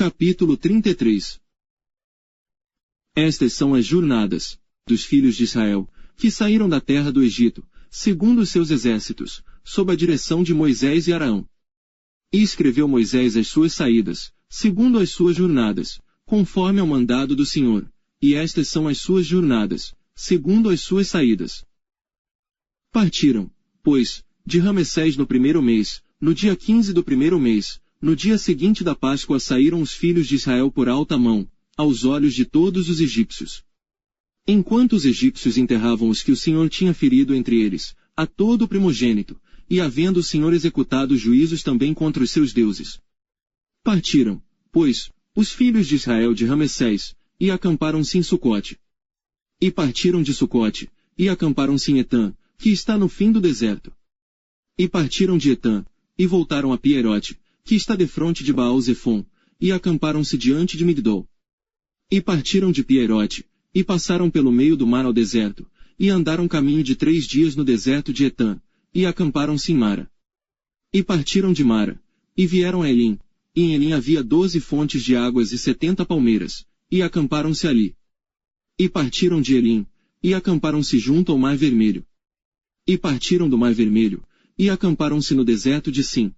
Capítulo 33. Estas são as jornadas dos filhos de Israel, que saíram da terra do Egito, segundo os seus exércitos, sob a direção de Moisés e Arão. E escreveu Moisés as suas saídas, segundo as suas jornadas, conforme ao mandado do Senhor, e estas são as suas jornadas, segundo as suas saídas. Partiram, pois, de Ramessés no primeiro mês, no dia 15 do primeiro mês, no dia seguinte da Páscoa saíram os filhos de Israel por alta mão, aos olhos de todos os egípcios. Enquanto os egípcios enterravam os que o Senhor tinha ferido entre eles, a todo o primogênito, e havendo o Senhor executado juízos também contra os seus deuses. Partiram, pois, os filhos de Israel de Ramessés, e acamparam-se em Sucote. E partiram de Sucote, e acamparam-se em Etã, que está no fim do deserto. E partiram de Etã, e voltaram a Pierote, que está defronte de Baal-Zefon, e acamparam-se diante de Migdol. E partiram de Pierote, e passaram pelo meio do mar ao deserto, e andaram caminho de 3 dias no deserto de Etã, e acamparam-se em Mara. E partiram de Mara, e vieram a Elim, e em Elim havia 12 fontes de águas e 70 palmeiras, e acamparam-se ali. E partiram de Elim, e acamparam-se junto ao Mar Vermelho. E partiram do Mar Vermelho, e acamparam-se no deserto de Sim.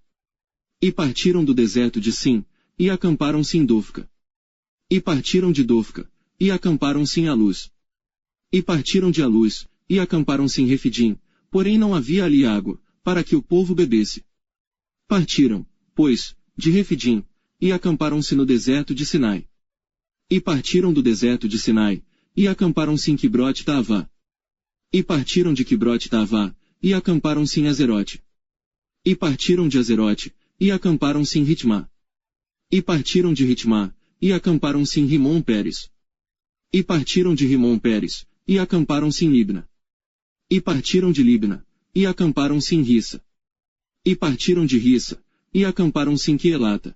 E partiram do deserto de Sim, e acamparam-se em Dofca. E partiram de Dofca, e acamparam-se em Aluz. E partiram de Aluz, e acamparam-se em Refidim, porém não havia ali água, para que o povo bebesse. Partiram, pois, de Refidim, e acamparam-se no deserto de Sinai. E partiram do deserto de Sinai, e acamparam-se em Quibrote-Taavá. E partiram de Quibrote-Taavá, e acamparam-se em Azerote. E partiram de Azerote, e acamparam-se em Ritmá. E partiram de Ritmá, e acamparam-se em Rimon-Pérez. E partiram de Rimon-Pérez, e acamparam-se em Libna. E partiram de Libna, e acamparam-se em Rissa. E partiram de Rissa, e acamparam-se em Quelata.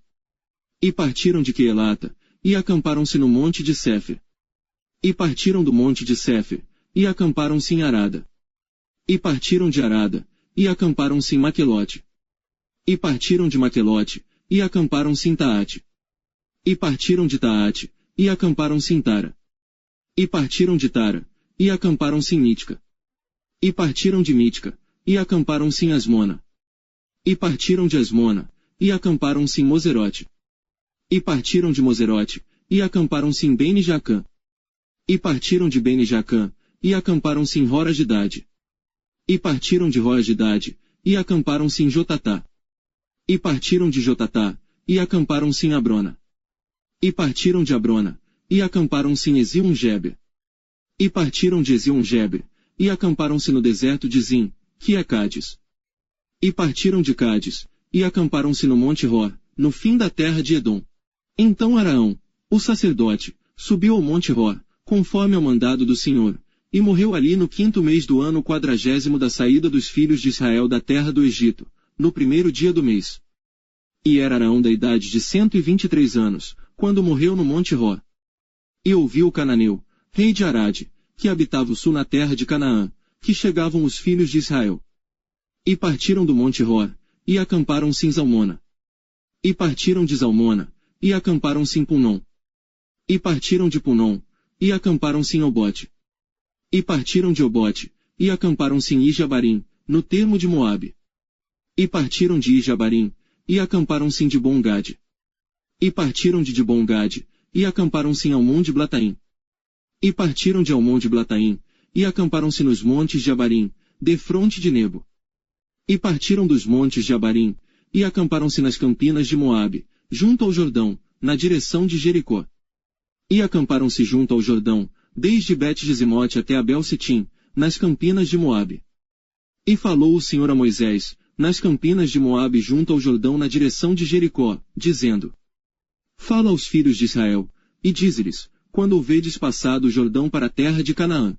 E partiram de Quelata, e acamparam-se no monte de Sefer. E partiram do monte de Sefer, e acamparam-se em Arada. E partiram de Arada, e acamparam-se em Maquelote. E partiram de Maquelote, e acamparam-se em Taate. E partiram de Taate, e acamparam-se em Tara. E partiram de Tara, e acamparam-se em Mítica. E partiram de Mítica, e acamparam-se em Asmona. E partiram de Asmona, e acamparam-se em Moserote. E partiram de Moserote, e acamparam-se em Bene-Jacã. E partiram de Bene-Jacã, e acamparam-se em Hora-Gidade. E partiram de Hora-Gidade, e acamparam-se em Jotatá. E partiram de Jotatá, e acamparam-se em Abrona. E partiram de Abrona, e acamparam-se em Ezion-Geber. E partiram de Ezion-Geber, e acamparam-se no deserto de Zim, que é Cádiz. E partiram de Cádiz, e acamparam-se no Monte Hor, no fim da terra de Edom. Então Araão, o sacerdote, subiu ao Monte Hor, conforme ao mandado do Senhor, e morreu ali no 5º mês do ano 40º da saída dos filhos de Israel da terra do Egito, no 1º dia do mês. E era Araão da idade de 123 anos, quando morreu no Monte Hor. E ouviu o cananeu, rei de Arade, que habitava o sul na terra de Canaã, que chegavam os filhos de Israel. E partiram do Monte Hor, e acamparam-se em Zalmona. E partiram de Zalmona, e acamparam-se em Punom. E partiram de Punom, e acamparam-se em Obote. E partiram de Obote, e acamparam-se em Ijabarim, no termo de Moabe. E partiram de Ijabarim, e acamparam-se em Dibon-Gade. E partiram de Dibon-Gade, e acamparam-se em Almon-de-Blataim. E partiram de Almon-de-Blataim, e acamparam-se nos montes de Abarim, defronte de Nebo. E partiram dos montes de Abarim, e acamparam-se nas campinas de Moabe, junto ao Jordão, na direção de Jericó. E acamparam-se junto ao Jordão, desde Bet-Gesimote até Abel-Sitim, nas campinas de Moabe. E falou o Senhor a Moisés, nas campinas de Moabe junto ao Jordão na direção de Jericó, dizendo: Fala aos filhos de Israel, e dize-lhes, quando houvedes passado o Jordão para a terra de Canaã.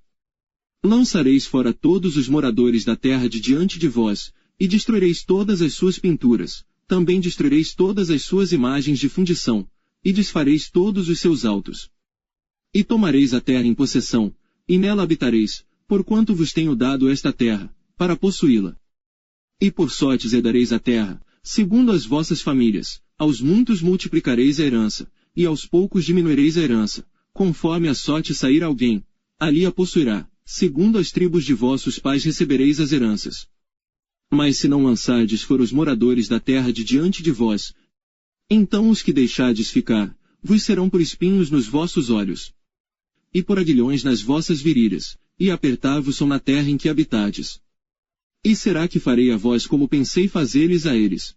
Lançareis fora todos os moradores da terra de diante de vós, e destruireis todas as suas pinturas, também destruireis todas as suas imagens de fundição, e desfareis todos os seus altos. E tomareis a terra em possessão, e nela habitareis, porquanto vos tenho dado esta terra, para possuí-la. E por sortes herdareis a terra, segundo as vossas famílias, aos muitos multiplicareis a herança, e aos poucos diminuireis a herança, conforme a sorte sair alguém, ali a possuirá, segundo as tribos de vossos pais recebereis as heranças. Mas se não lançardes fora os moradores da terra de diante de vós, então os que deixardes ficar, vos serão por espinhos nos vossos olhos, e por aguilhões nas vossas virilhas, e apertar-vos-ão na terra em que habitardes. E será que farei a vós como pensei fazer-lhes a eles?